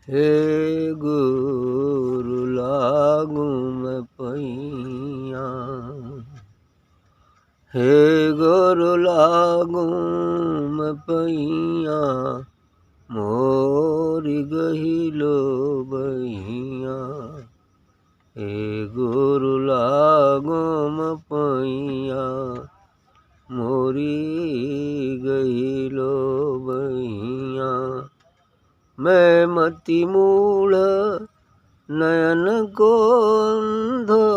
हे गुरु लागू मैं पैया, हे गुरु लागू मैं पैया, मोरी गहिलो बैया। हे गुरु लागू मैं पैया, मोरी गहिलो बैया। मैं मति मूढ़ नयन को अंधो,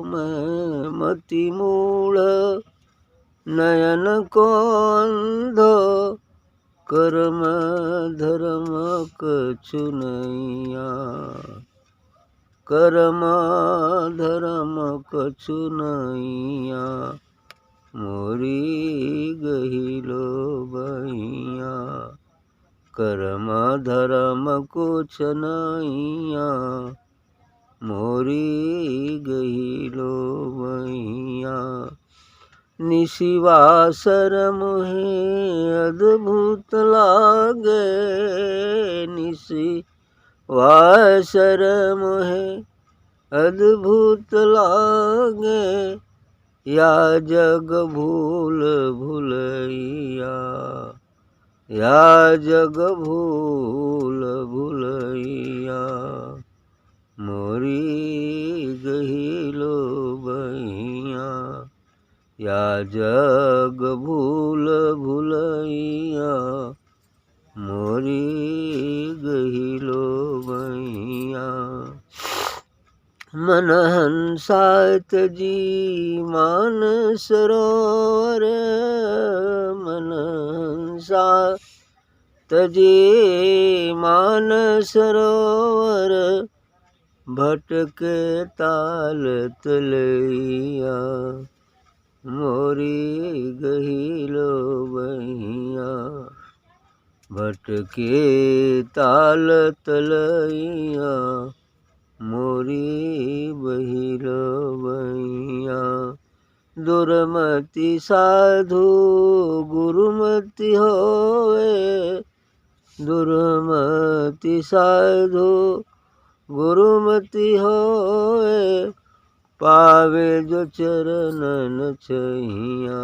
मैं मति मूढ़ नयन को अंधो, कर्म धर्म कछु नैया, कर्म धर्म कछु नैया, मोरी गहिलो बैया। कर्म धर्म कुछ नैया, मोरी गहिलो बैया। निशिवासर मोहे अद्भुत लागे, निशिवासर मोहे अद्भुत लागे, या जग भूल भुलैया, या जग भूल भुलैया, मोरी गहिलो बैया। या जग भूल भुलैया, मोरी गहिलो बैया। मन हंसा तजी मान सरोवर, मन हंसा तजी मान सरोवर, भटके ताल तलैया, मोरी गहिलो बैया। भटके ताल तलैया, मोरी बहिलो बैया। दुर्मति साधु गुरुमति होए, दुर्मति साधु गुरुमति होए, पावे जो चरणन छैया,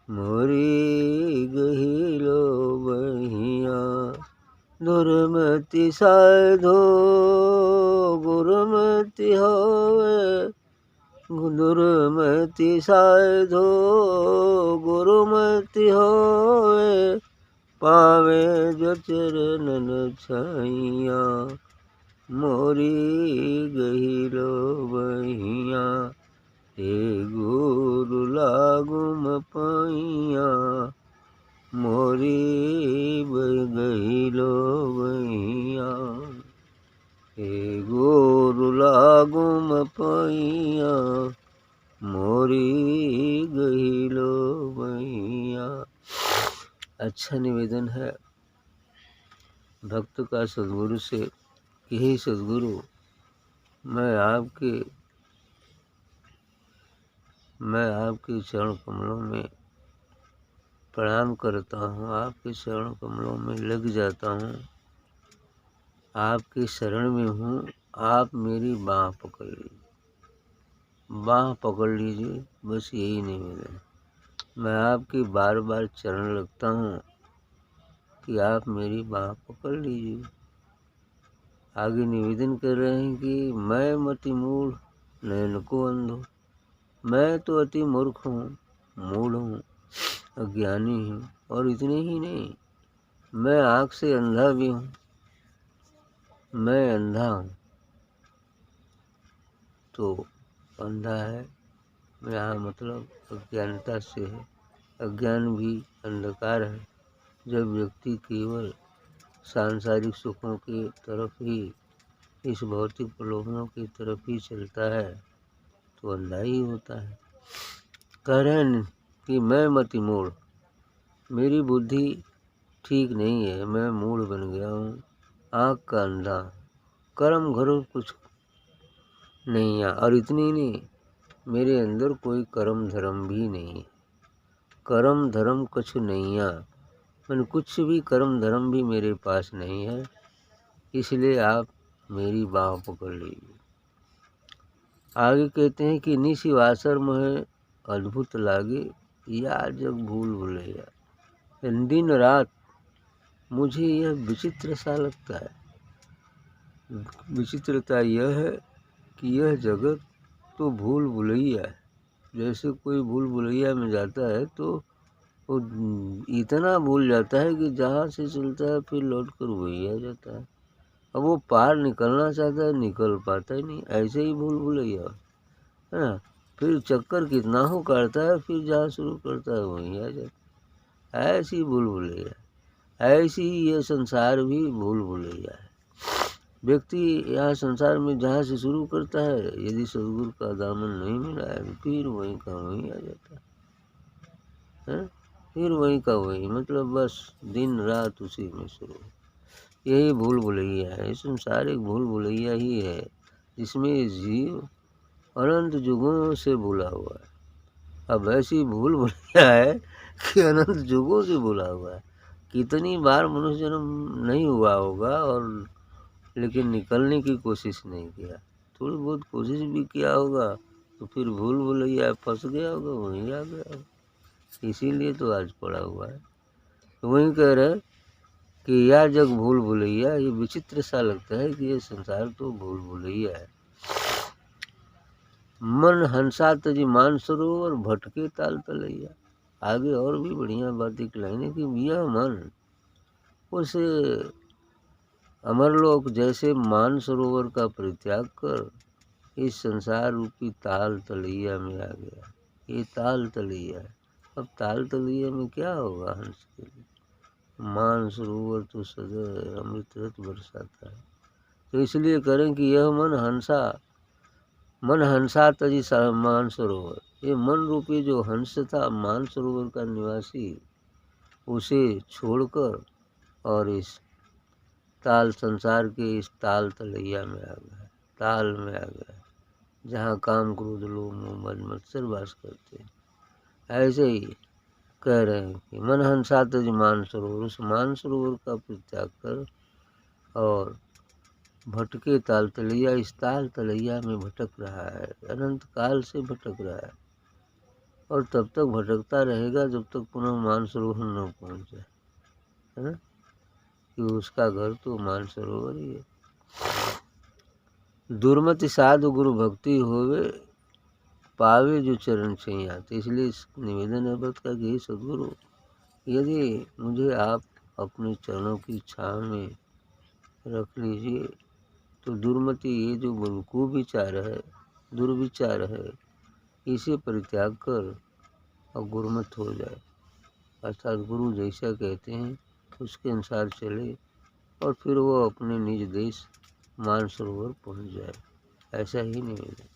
मोरी गहिलो बैया। दुर्मति साधु गुरुमति होए, दुर्मति साधु गुरुमति होए, पावे जो चरणन छैया, मोरी गहिलो बैया। हे गुरु लागू मैं पैया, मोरी गहिलो बैया। हे गुरु लागू मैं पैया, मोरी गहिलो बैया। अच्छा निवेदन है भक्त का सद्गुरु से कि हे सद्गुरु, मैं आपके चरण कमलों में प्रणाम करता हूँ, आपके चरण कमलों में लग जाता हूँ, आपके शरण में हूँ, आप मेरी बाँह पकड़ लीजिए, बाँह पकड़ लीजिए, बस यही निवेदन। मैं आपके बार बार चरण लगता हूँ कि आप मेरी बाँह पकड़ लीजिए। आगे निवेदन कर रहे हैं कि मैं मति मूढ़ नयन को अंधो, मैं तो अति मूर्ख हूँ, मूढ़ हूँ, अज्ञानी हूँ, और इतने ही नहीं, मैं आँख से अंधा भी हूँ, मैं अंधा हूँ। तो अंधा है यहाँ मतलब अज्ञानता से है, अज्ञान भी अंधकार है। जब व्यक्ति केवल सांसारिक सुखों की तरफ ही, इस भौतिक प्रलोभनों की तरफ ही चलता है तो अंधा ही होता है। कह रहे हैं कि मैं मति मूढ़, मेरी बुद्धि ठीक नहीं है, मैं मूढ़ बन गया हूँ, आँख का अंधा, कर्म घरों कुछ नहीं है, और इतनी नहीं, मेरे अंदर कोई कर्म धर्म भी नहीं है, कर्म धर्म कुछ नहीं है, मैंने कुछ भी कर्म धर्म भी मेरे पास नहीं है, इसलिए आप मेरी बाह पकड़ लीजिए। आगे कहते हैं कि निशि वासर मोहे अद्भुत लागे, या जग भूल भुलैया। दिन रात मुझे यह विचित्र सा लगता है। विचित्रता यह है कि यह जगत तो भूल भुलैया है। जैसे कोई भूल भुलैया में जाता है तो वो इतना भूल जाता है कि जहाँ से चलता है फिर लौट कर वही आ जाता है। अब वो पार निकलना चाहता है, निकल पाता ही नहीं। ऐसे ही भूल भुलैया है ना। फिर चक्कर कितना हो काटता है, फिर जहाँ शुरू करता है वहीं आ जाता है। ऐसी भूल भुलैया, ऐसी ही ये संसार भी भूल भुलैया है। व्यक्ति यहाँ संसार में जहाँ से शुरू करता है, यदि सदगुरु का दामन नहीं मिला है तो फिर वहीं का वहीं आ जाता है। फिर वहीं का वहीं, मतलब बस दिन रात उसी में शुरू। यही भूल भुलैया है। संसार एक भूल भुलैया ही है, जिसमें जीव अनंत युगों से भूला हुआ है। अब ऐसी भूल भुलैया है कि अनंत युगों से भूला हुआ है। कितनी बार मनुष्य जन्म नहीं हुआ होगा, और लेकिन निकलने की कोशिश नहीं किया। थोड़ी बहुत कोशिश भी किया होगा तो फिर भूल भुलैया फंस गया होगा, वहीं आ गया होगा। इसीलिए तो आज पड़ा हुआ है। तो वहीं कह रहे कि यह जग भूल भुलैया। ये विचित्र सा लगता है कि ये संसार तो भूल भुलैया है। मन हंसा तजी मान सरोवर, भटके ताल तलैया। आगे और भी बढ़िया बात एक लाइन है कि यह मन उस अमरलोक जैसे मान सरोवर का परित्याग कर इस संसार रूपी ताल तलैया में आ गया। ये ताल तलैया है। अब ताल तलैया में क्या होगा हंस के लिए? मान सरोवर तो सदैव अमृत रस बरसाता है। तो इसलिए करें कि यह मन हंसा तजी मान सरोवर। ये मन रूपी जो हंस था, मान सरोवर का निवासी, उसे छोड़कर और इस ताल संसार के इस ताल तलैया में आ गया, ताल में आ गया, जहाँ काम क्रोध लोभ मोह मद मत्सर वास करते हैं। ऐसे ही कह रहे हैं कि मन हंसा तज मान सरोवर, उस मान सरोवर का परित्याग कर और भटके ताल तलैया, इस ताल तलैया में भटक रहा है, अनंत काल से भटक रहा है। और तब तक भटकता रहेगा जब तक पुनः मान सरोवर न पहुँचे, है ना। कि उसका घर तो मान सरोवर ही है। दुर्मति साधु गुरु भक्ति होवे, पावे जो चरण छैया। तो इसलिए इस निवेदन है भक्त का कि सदगुरु, यदि मुझे आप अपने चरणों की छाँव में रख लीजिए तो दुर्मति, ये जो कुविचार है, दुर्विचार है, इसे परित्याग कर और गुरुमत हो जाए। अर्थात गुरु जैसा कहते हैं उसके अनुसार चले और फिर वो अपने निज देश मानसरोवर पहुंच जाए। ऐसा ही निवेदन।